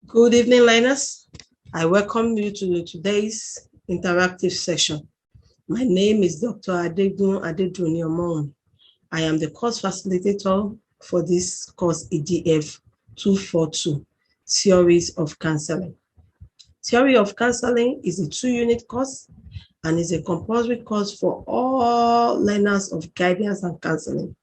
Good evening, learners. I welcome you to today's interactive session. My name is Dr. Adegun Adedroni. I am the course facilitator for this course EDF242, Theories of Counseling. Theory of Counseling is a 2-unit course and is a compulsory course for all learners of guidance and counseling.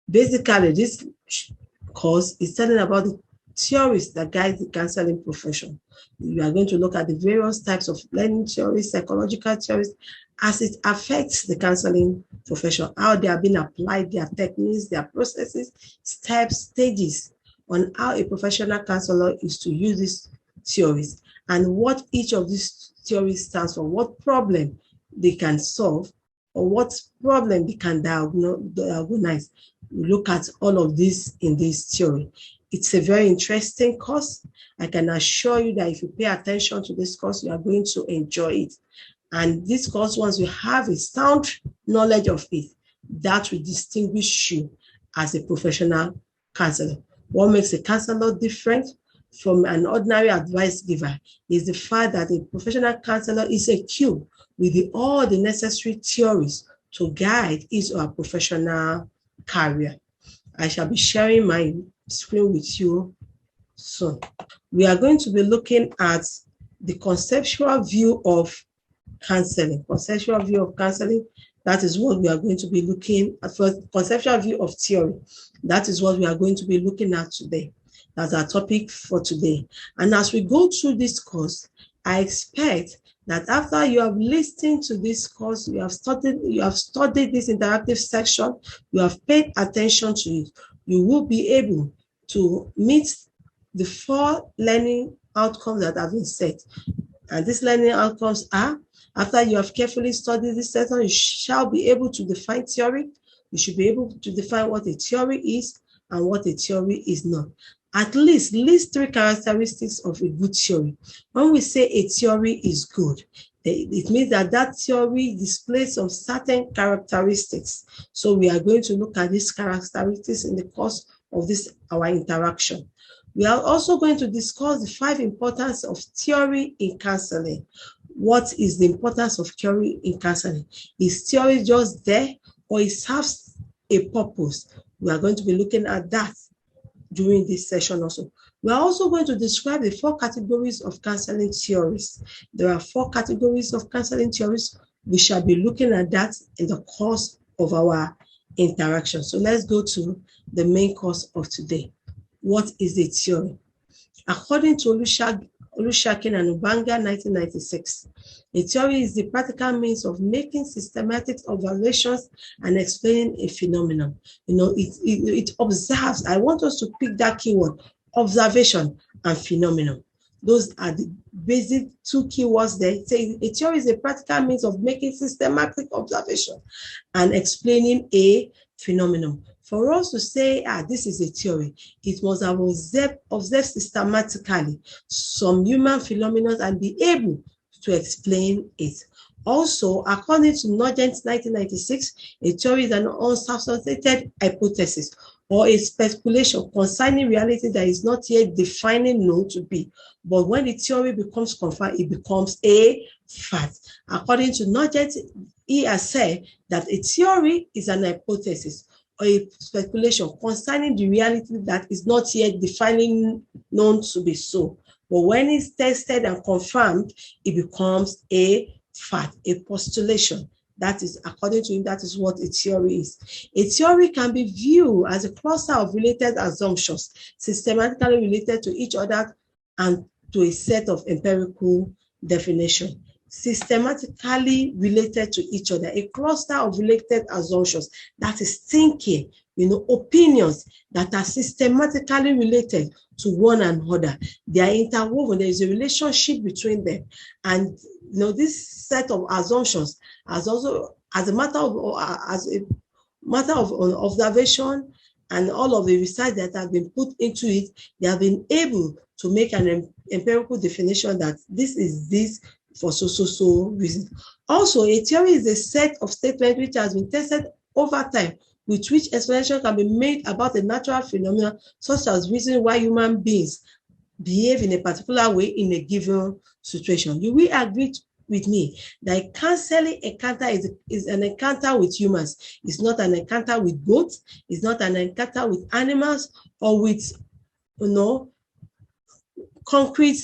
Basically, this course is telling about the theories that guide the counseling profession. We are going to look at the various types of learning theories, psychological theories, as it affects the counseling profession, how they are being applied, their techniques, their processes, steps, stages on how a professional counselor is to use these theories, and what each of these theories stands for, what problem they can solve, or what problem they can diagnose. We look at all of this in this theory. It's a very interesting course. I can assure you that if you pay attention to this course, you are going to enjoy it. And this course, once you have a sound knowledge of it, that will distinguish you as a professional counselor. What makes a counselor different from an ordinary advice giver is the fact that a professional counselor is equipped with all the necessary theories to guide his or her professional career. I shall be sharing my screen with you soon. We are going to be looking at the conceptual view of counseling. Conceptual view of counseling, that is what we are going to be looking at. First, conceptual view of theory, that is what we are going to be looking at today. That's our topic for today. And as we go through this course, I expect that after you have listened to this course, you have studied this interactive section, you have paid attention to it, you will be able to meet the 4 learning outcomes that have been set. And these learning outcomes are, after you have carefully studied this section, you shall be able to define theory. You should be able to define what a theory is and what a theory is not. At least list 3 characteristics of a good theory. When we say a theory is good, it means that that theory displays some certain characteristics. So we are going to look at these characteristics in the course of this, our interaction. We are also going to discuss the 5 importance of theory in counseling. What is the importance of theory in counseling? Is theory just there, or it serves a purpose? We are going to be looking at that during this session also. We are also going to describe the 4 categories of counseling theories. There are 4 categories of counseling theories. We shall be looking at that in the course of our interaction. So let's go to the main course of today. What is a theory? According to Olusegun and Ubanga, 1996, a theory is the practical means of making systematic observations and explaining a phenomenon. It observes. I want us to pick that keyword, observation and phenomenon. Those are the basic 2 keywords there. Say a theory is a practical means of making systematic observation and explaining a phenomenon. For us to say, this is a theory, it must have observed systematically some human phenomena and be able to explain it. Also, according to Nugent, 1996, a theory is an unsubstantiated hypothesis or a speculation concerning reality that is not yet defined known to be. But when the theory becomes confirmed, it becomes a fact. According to Nugent, he has said that a theory is an hypothesis or a speculation concerning the reality that is not yet defined known to be so. But when it's tested and confirmed, it becomes a fact, a postulation. That is, according to him, that is what a theory is. A theory can be viewed as a cluster of related assumptions, systematically related to each other and to a set of empirical definitions. Systematically related to each other, a cluster of related assumptions, that is thinking, opinions that are systematically related to one another. They are interwoven. There is a relationship between them. And this set of assumptions as a matter of observation and all of the research that have been put into it, they have been able to make an empirical definition that this is this, for so reason. Also, a theory is a set of statements which has been tested over time, with which explanation can be made about a natural phenomenon, such as reason why human beings behave in a particular way in a given situation. You will agree with me that counseling encounter is an encounter with humans. It's not an encounter with goats. It's not an encounter with animals or with, concrete,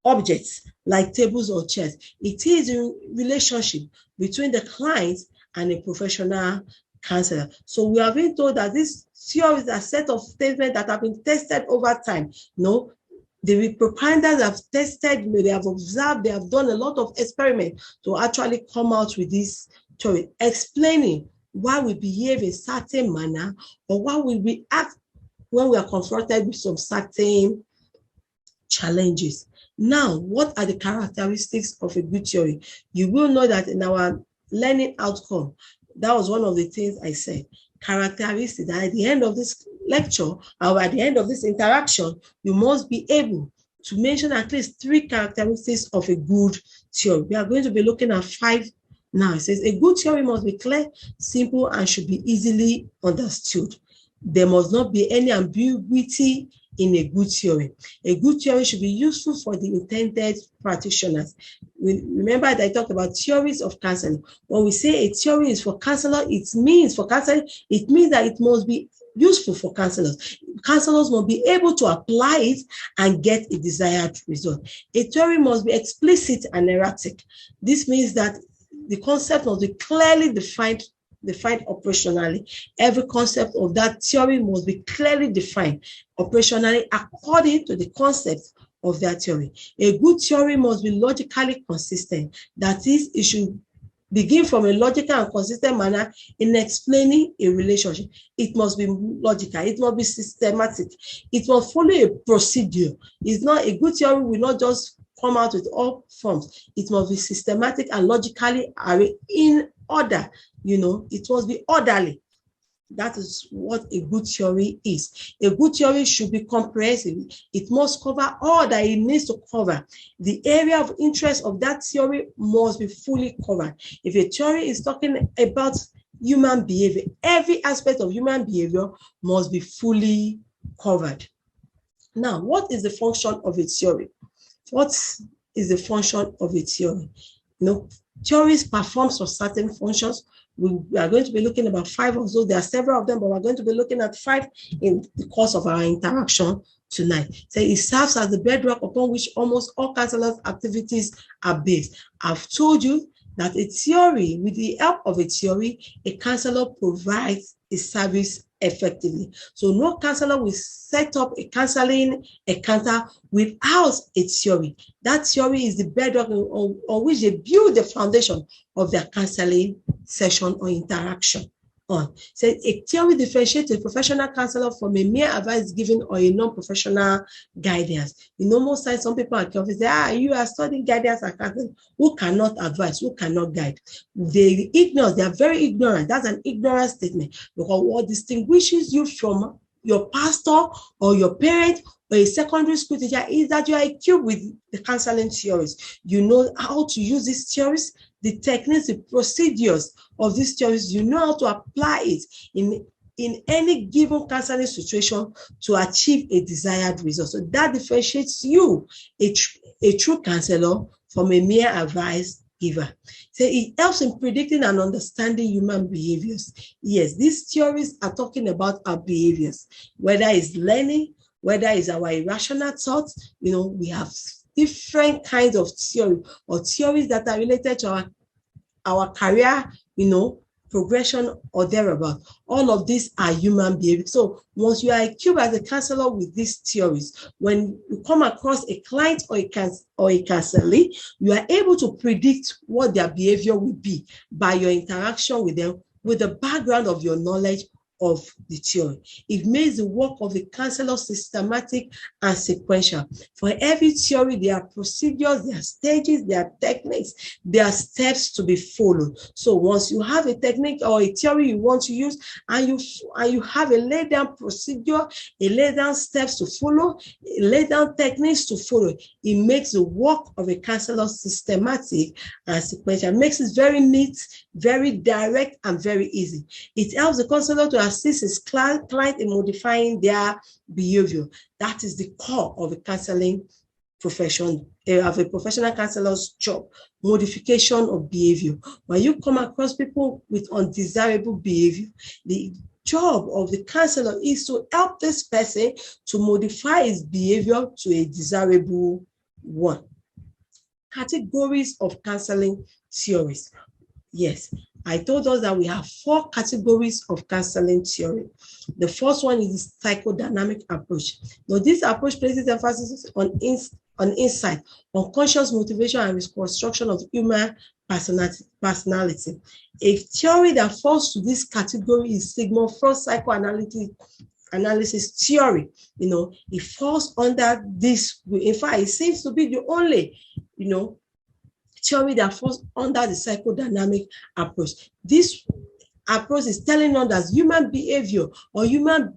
objects like tables or chairs. It is a relationship between the client and a professional counselor. So we have been told that this theory is a set of statements that have been tested over time. The proponents have tested, they have observed, they have done a lot of experiments to actually come out with this theory, explaining why we behave in certain manner or why we react when we are confronted with some certain challenges. Now, what are the characteristics of a good theory? You will know that in our learning outcome, that was one of the things I said. Characteristics that at the end of this lecture or at the end of this interaction, you must be able to mention at least 3 characteristics of a good theory. We are going to be looking at 5 now. It says a good theory must be clear, simple, and should be easily understood. There must not be any ambiguity in a good theory. A good theory should be useful for the intended practitioners. Remember that I talked about theories of counseling. When we say a theory is for counselor, it means that it must be useful for counselors. Counselors must be able to apply it and get a desired result. A theory must be explicit and erratic. This means that the concept must be clearly defined operationally. Every concept of that theory must be clearly defined operationally according to the concept of that theory. A good theory must be logically consistent. That is, it should begin from a logical and consistent manner in explaining a relationship. It must be logical. It must be systematic. It must follow a procedure. It's not a good theory will not just come out with all forms. It must be systematic and logically in order. It must be orderly. That is what a good theory is. A good theory should be comprehensive. It must cover all that it needs to cover. The area of interest of that theory must be fully covered. If a theory is talking about human behavior, every aspect of human behavior must be fully covered. Now, what is the function of a theory? What is the function of a theory? Theories perform some certain functions. We are going to be looking about 5 or so. There are several of them, but we're going to be looking at 5 in the course of our interaction tonight. So it serves as the bedrock upon which almost all counselors' activities are based. I've told you that a theory, with the help of a theory, a counselor provides a service effectively. So no counselor will set up a counseling encounter without a theory. That theory is the bedrock on which they build the foundation of their counseling session or interaction on. So a theory differentiates a professional counselor from a mere advice given or a non-professional guidance. Most times some people are confused. You are studying guidance and counseling. Who cannot advise? Who cannot guide? They are very ignorant. That's an ignorant statement, because what distinguishes you from your pastor or your parent or a secondary school teacher is that you are equipped with the counseling theories. You know how to use these theories, the techniques, the procedures of these theories. You know how to apply it in any given counseling situation to achieve a desired result. So that differentiates you, a true counselor, from a mere advice giver. So it helps in predicting and understanding human behaviors. Yes, these theories are talking about our behaviors, whether it's learning, whether it's our irrational thoughts. We have different kinds of theory or theories that are related to our career, progression or thereabout. All of these are human behavior. So once you are equipped as a counselor with these theories, when you come across a client or a counselee, you are able to predict what their behavior will be by your interaction with them, with the background of your knowledge of the theory. It makes the work of the counselor systematic and sequential. For every theory, there are procedures, there are stages, there are techniques, there are steps to be followed. So once you have a technique or a theory you want to use, and you have a laid down procedure, a laid down steps to follow, a laid down techniques to follow, it makes the work of a counselor systematic and sequential. It makes it very neat, very direct, and very easy. It helps the counselor to assist his client in modifying their behavior. That is the core of a counseling profession, of a professional counselor's job, modification of behavior. When you come across people with undesirable behavior, the job of the counselor is to help this person to modify his behavior to a desirable one. Categories of counseling theories. Yes, I told us that we have 4 categories of counseling theory. The first one is the psychodynamic approach. Now, this approach places emphasis on insight, unconscious motivation, and reconstruction of human personality. A theory that falls to this category is Sigmund Freud's psychoanalysis theory. It falls under this. In fact, it seems to be the only, theory that falls under the psychodynamic approach. This approach is telling us that human behavior or human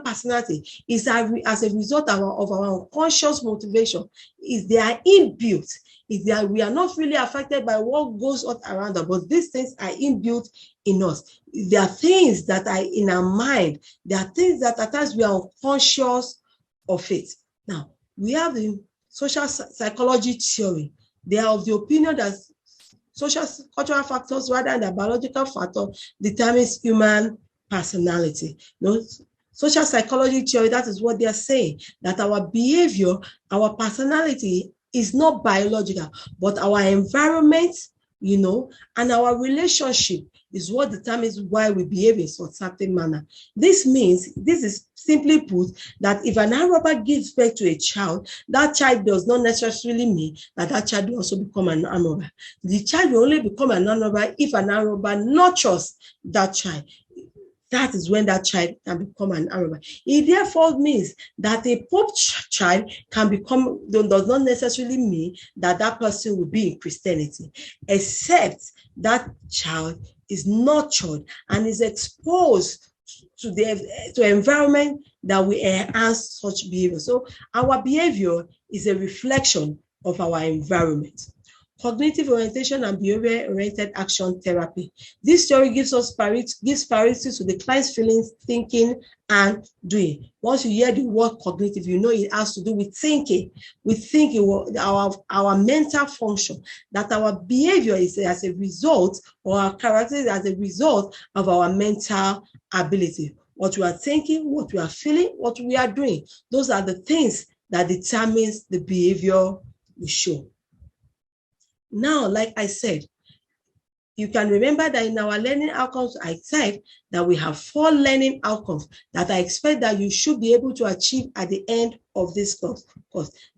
personality is as a result of our unconscious motivation. They are inbuilt. We are not really affected by what goes on around us, but these things are inbuilt in us. There are things that are in our mind. There are things that at times we are unconscious of it. Now, we have the social psychology theory. They are of the opinion that social cultural factors rather than biological factor determines human personality. Social psychology theory, that is what they are saying, that our behavior, our personality is not biological, but our environment, and our relationship is what determines why we behave in a certain manner. This is simply put that if an arm robber gives birth to a child, that child does not necessarily mean that child will also become an arm robber. The child will only become an arm robber if an arm robber nurtures that child. That is when that child can become an arm robber. It therefore means that a pope child does not necessarily mean that person will be in Christianity, except that child is nurtured and is exposed to the environment that will enhance such behavior. So our behavior is a reflection of our environment. Cognitive orientation and behavior-oriented action therapy. This theory gives priority to the client's feelings, thinking, and doing. Once you hear the word cognitive, it has to do with thinking. Our mental function, that our behavior is as a result, or our character is as a result of our mental ability. What we are thinking, what we are feeling, what we are doing. Those are the things that determines the behavior we show. Now, like I said, you can remember that in our learning outcomes, I said that we have 4 learning outcomes that I expect that you should be able to achieve at the end of this course.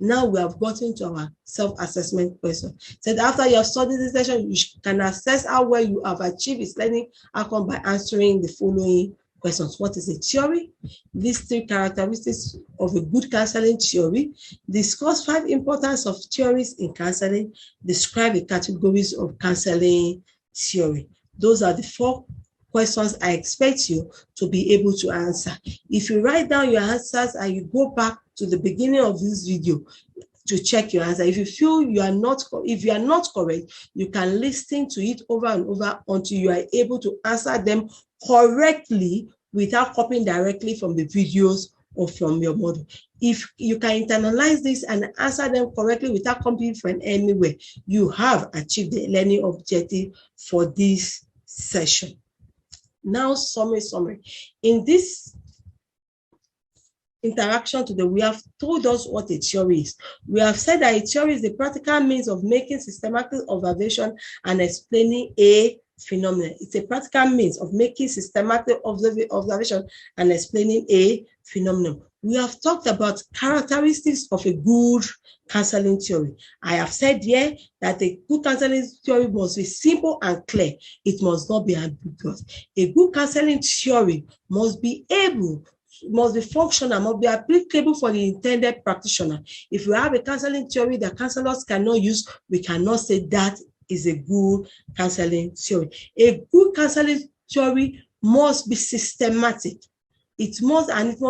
Now we have gotten to our self-assessment question. So after you have studied this session, you can assess how well you have achieved this learning outcome by answering the following questions. What is a theory? List 3 characteristics of a good counseling theory. Discuss 5 importance of theories in counseling. Describe the categories of counseling theory. Those are the 4 questions I expect you to be able to answer. If you write down your answers and you go back to the beginning of this video to check your answer, if you feel you are not correct, you can listen to it over and over until you are able to answer them correctly without copying directly from the videos or from your model. If you can internalize this and answer them correctly without copying from anywhere, you have achieved the learning objective for this session. Now, summary. In this interaction today, we have told us what a theory is. We have said that a theory is the practical means of making systematic observation and explaining a phenomenon. It's a practical means of making systematic observation and explaining a phenomenon. We have talked about characteristics of a good counseling theory. I have said here that a good counseling theory must be simple and clear. It must not be ambiguous. A good counseling theory must be functional, must be applicable for the intended practitioner. If you have a counseling theory that counselors cannot use, we cannot say that is a good counseling theory. A good counseling theory must be systematic. It must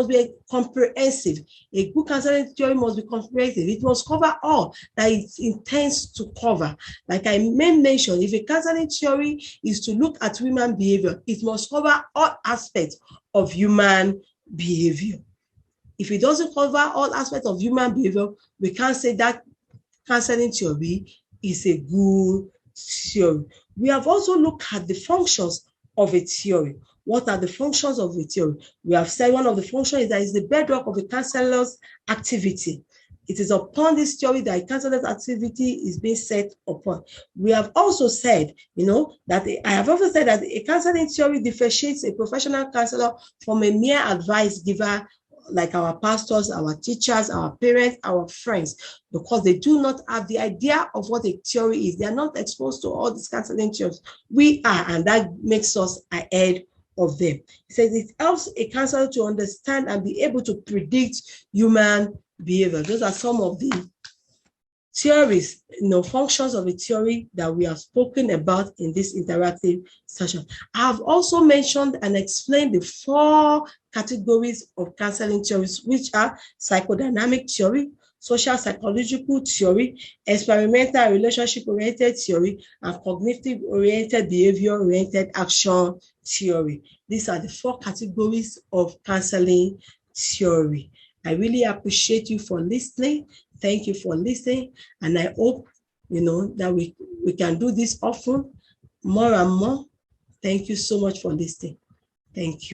be comprehensive. A good counseling theory must be comprehensive. It must cover all that it intends to cover. Like I mentioned, if a counseling theory is to look at human behavior, it must cover all aspects of human behavior. If it doesn't cover all aspects of human behavior, we can't say that counseling theory is a good theory. We have also looked at the functions of a theory. What are the functions of a theory? We have said one of the functions is that it's the bedrock of a counselor's activity. It is upon this theory that a counselor's activity is being set upon. We have also said, that a counseling theory differentiates a professional counselor from a mere advice giver like our pastors, our teachers, our parents, our friends, because they do not have the idea of what a theory is. They are not exposed to all these counseling theories. We are, and that makes us ahead of them. It says it helps a counselor to understand and be able to predict human behavior. Those are some of the theories, functions of a theory that we have spoken about in this interactive session. I have also mentioned and explained the 4 categories of counseling theories, which are psychodynamic theory, social psychological theory, experimental relationship-oriented theory, and cognitive-oriented behavior-oriented action theory. These are the 4 categories of counseling theory. I really appreciate you for listening. Thank you for listening. And I hope, that we can do this often, more and more. Thank you so much for listening. Thank you.